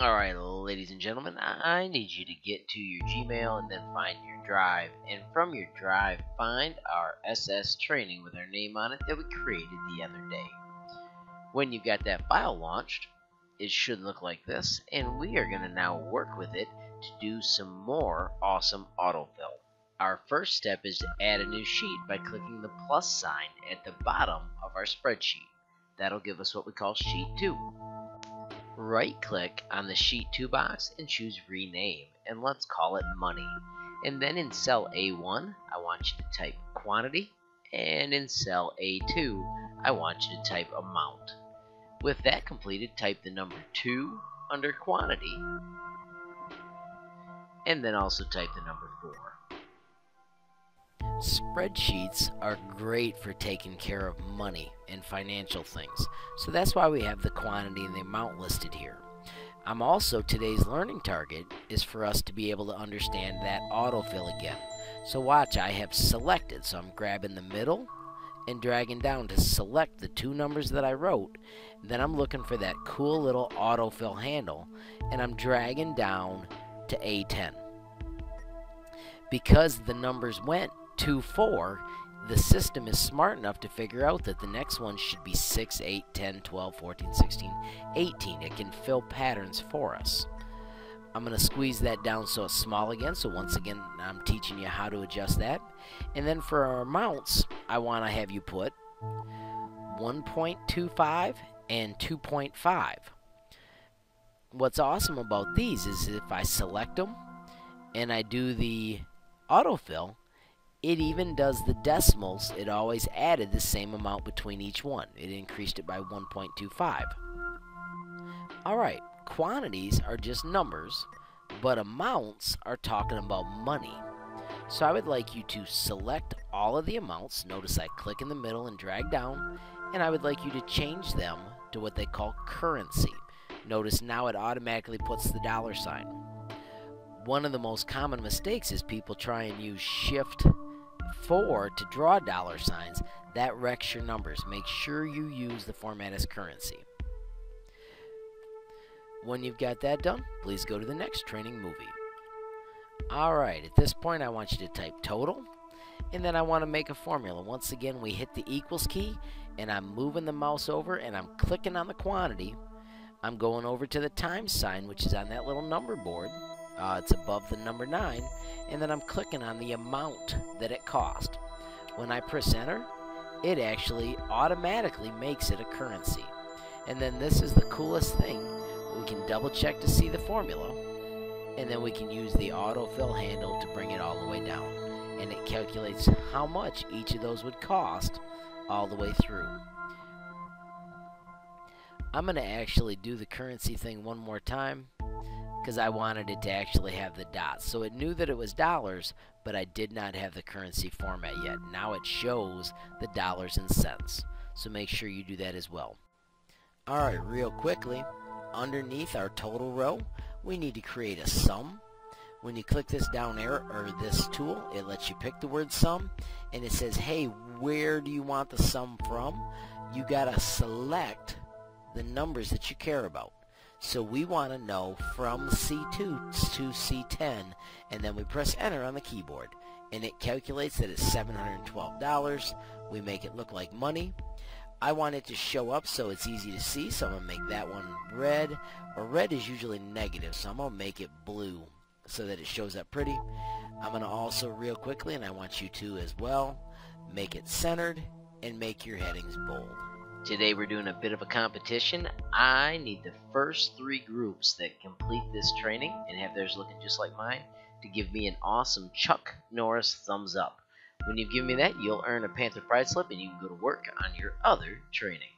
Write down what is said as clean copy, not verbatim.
Alright, ladies and gentlemen, I need you to get to your Gmail and then find your drive. And from your drive, find our SS training with our name on it that we created the other day. When you've got that file launched, it should look like this, and we are going to now work with it to do some more awesome autofill. Our first step is to add a new sheet by clicking the plus sign at the bottom of our spreadsheet. That'll give us what we call Sheet 2. Right-click on the Sheet 2 box and choose Rename, and let's call it Money. And then in cell A1, I want you to type Quantity, and in cell A2, I want you to type Amount. With that completed, type the number 2 under Quantity, and then also type the number 4. Spreadsheets are great for taking care of money and financial things, so that's why we have the quantity and the amount listed here. Today's learning target is for us to be able to understand that autofill again. So watch, I have selected, so I'm grabbing the middle and dragging down to select the two numbers that I wrote. Then I'm looking for that cool little autofill handle, and I'm dragging down to A10. Because the numbers went 2, 4, the system is smart enough to figure out that the next one should be 6, 8, 10, 12, 14, 16, 18. It can fill patterns for us. I'm going to squeeze that down so it's small again. So once again, I'm teaching you how to adjust that. And then for our amounts, I want to have you put 1.25 and 2.5. What's awesome about these is if I select them and I do the autofill, it even does the decimals. It always added the same amount between each one. It increased it by 1.25. Alright, quantities are just numbers, but amounts are talking about money. So I would like you to select all of the amounts. Notice I click in the middle and drag down, and I would like you to change them to what they call currency. Notice now it automatically puts the dollar sign. One of the most common mistakes is people try and use Shift 4 to draw dollar signs. That wrecks your numbers. Make sure you use the format as currency. When you've got that done, please go to the next training movie. Alright, at this point I want you to type total, and then I want to make a formula. Once again, we hit the equals key, and I'm moving the mouse over and I'm clicking on the quantity. I'm going over to the times sign, which is on that little number board. It's above the number 9, and then I'm clicking on the amount that it cost. When I press enter, it actually automatically makes it a currency. And then this is the coolest thing. We can double check to see the formula, and then we can use the autofill handle to bring it all the way down. And it calculates how much each of those would cost all the way through. I'm going to actually do the currency thing one more time, because I wanted it to actually have the dots. So it knew that it was dollars, but I did not have the currency format yet. Now it shows the dollars and cents. So make sure you do that as well. Alright, real quickly, underneath our total row, we need to create a sum. When you click this down arrow, or this tool, it lets you pick the word sum, and it says, hey, where do you want the sum from? You gotta select the numbers that you care about. So we want to know from C2 to C10, and then we press enter on the keyboard, and it calculates that it's $712. We make it look like money. I want it to show up so it's easy to see, so I'm going to make that one red, or red is usually negative, so I'm going to make it blue so that it shows up pretty. I'm going to also real quickly, and I want you to as well, make it centered and make your headings bold. Today we're doing a bit of a competition. I need the first 3 groups that complete this training and have theirs looking just like mine to give me an awesome Chuck Norris thumbs up. When you've given me that, you'll earn a Panther Pride slip and you can go to work on your other training.